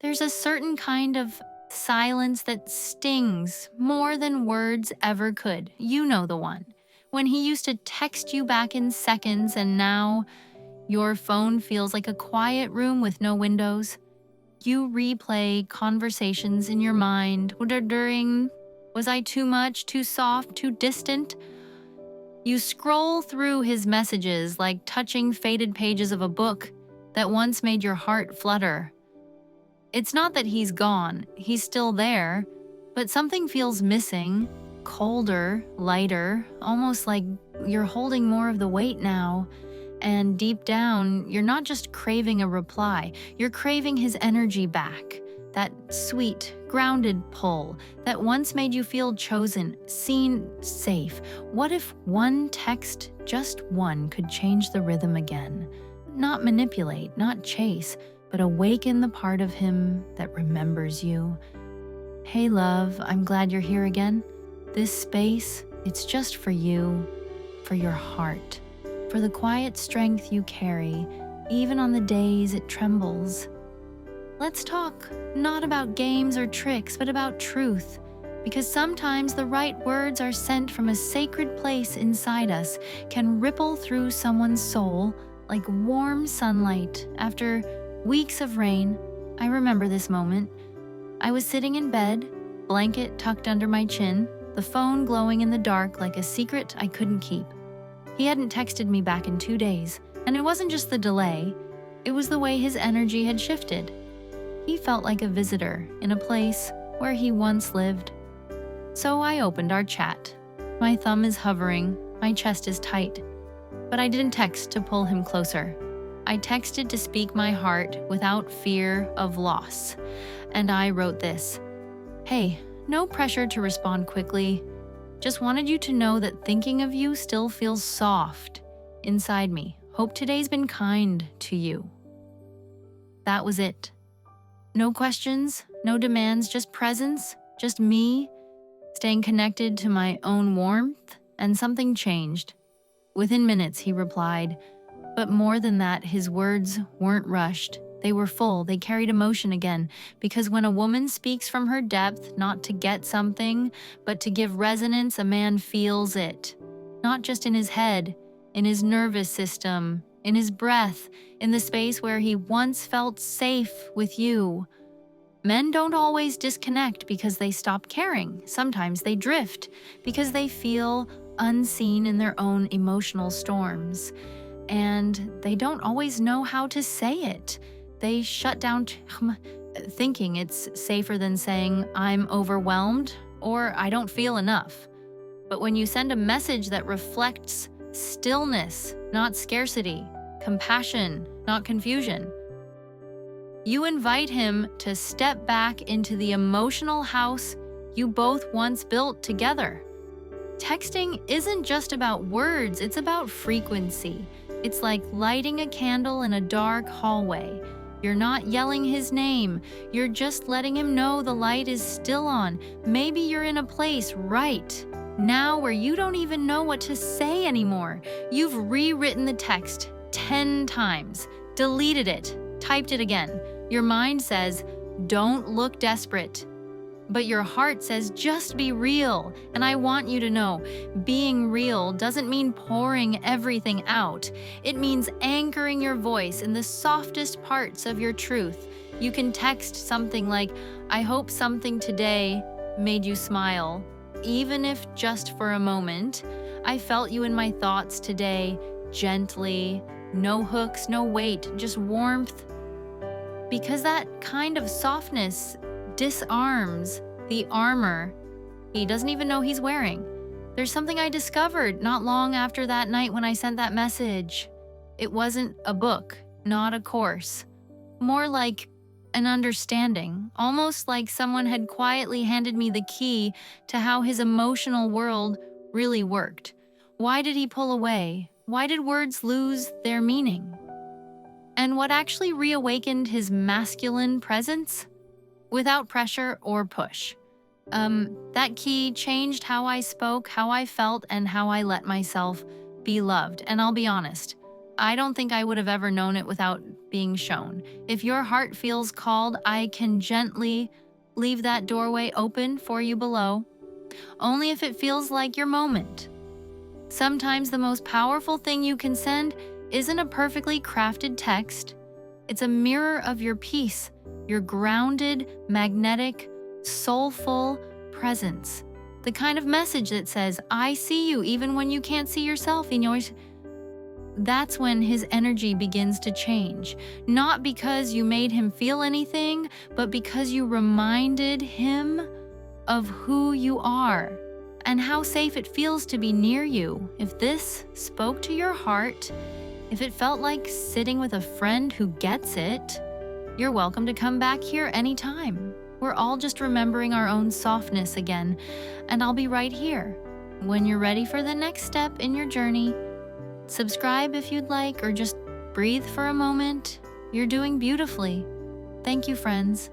There's a certain kind of silence that stings more than words ever could. You know the one. When he used to text you back in seconds and now your phone feels like a quiet room with no windows. You replay conversations in your mind, wondering, was I too much, too soft, too distant? You scroll through his messages like touching faded pages of a book that once made your heart flutter. It's not that he's gone, he's still there, but something feels missing, colder, lighter, almost like you're holding more of the weight now. And deep down, you're not just craving a reply, you're craving his energy back. That sweet, grounded pull that once made you feel chosen, seen, safe. What if one text, just one, could change the rhythm again? Not manipulate, not chase, but awaken the part of him that remembers you. Hey, love, I'm glad you're here again. This space, it's just for you, for your heart, for the quiet strength you carry, even on the days it trembles. Let's talk, not about games or tricks, but about truth. Because sometimes the right words are sent from a sacred place inside us, can ripple through someone's soul like warm sunlight after weeks of rain. I remember this moment. I was sitting in bed, blanket tucked under my chin, the phone glowing in the dark like a secret I couldn't keep. He hadn't texted me back in 2 days, and it wasn't just the delay, it was the way his energy had shifted. He felt like a visitor in a place where he once lived. So I opened our chat. My thumb is hovering, my chest is tight. But I didn't text to pull him closer. I texted to speak my heart without fear of loss. And I wrote this: Hey, no pressure to respond quickly. Just wanted you to know that thinking of you still feels soft inside me. Hope today's been kind to you. That was it. No questions, no demands, just presence, just me, staying connected to my own warmth, and something changed. Within minutes, he replied, but more than that, his words weren't rushed. They were full, they carried emotion again, because when a woman speaks from her depth, not to get something, but to give resonance, a man feels it. Not just in his head, in his nervous system, in his breath, in the space where he once felt safe with you. Men don't always disconnect because they stop caring. Sometimes they drift because they feel unseen in their own emotional storms. And they don't always know how to say it. They shut down thinking it's safer than saying, I'm overwhelmed or I don't feel enough. But when you send a message that reflects stillness, not scarcity, compassion, not confusion, you invite him to step back into the emotional house you both once built together. Texting isn't just about words, it's about frequency. It's like lighting a candle in a dark hallway. You're not yelling his name, you're just letting him know the light is still on. Maybe you're in a place right now where you don't even know what to say anymore. You've rewritten the text 10 times, deleted it, typed it again. Your mind says, don't look desperate. But your heart says, just be real. And I want you to know, being real doesn't mean pouring everything out. It means anchoring your voice in the softest parts of your truth. You can text something like, I hope something today made you smile. Even if just for a moment, I felt you in my thoughts today, gently, no hooks, no weight, just warmth. Because that kind of softness disarms the armor he doesn't even know he's wearing. There's something I discovered not long after that night when I sent that message. It wasn't a book, not a course. More like an understanding, almost like someone had quietly handed me the key to how his emotional world really worked. Why did he pull away? Why did words lose their meaning? And what actually reawakened his masculine presence? Without pressure or push. That key changed how I spoke, how I felt, and how I let myself be loved. And I'll be honest, I don't think I would have ever known it without being shown. If your heart feels called, I can gently leave that doorway open for you below, only if it feels like your moment. Sometimes the most powerful thing you can send isn't a perfectly crafted text. It's a mirror of your peace, your grounded, magnetic, soulful presence. The kind of message that says, I see you even when you can't see yourself in yours. That's when his energy begins to change. Not because you made him feel anything, but because you reminded him of who you are and how safe it feels to be near you. If this spoke to your heart, if it felt like sitting with a friend who gets it, you're welcome to come back here anytime. We're all just remembering our own softness again, and I'll be right here when you're ready for the next step in your journey. Subscribe if you'd like, or just breathe for a moment. You're doing beautifully. Thank you, friends.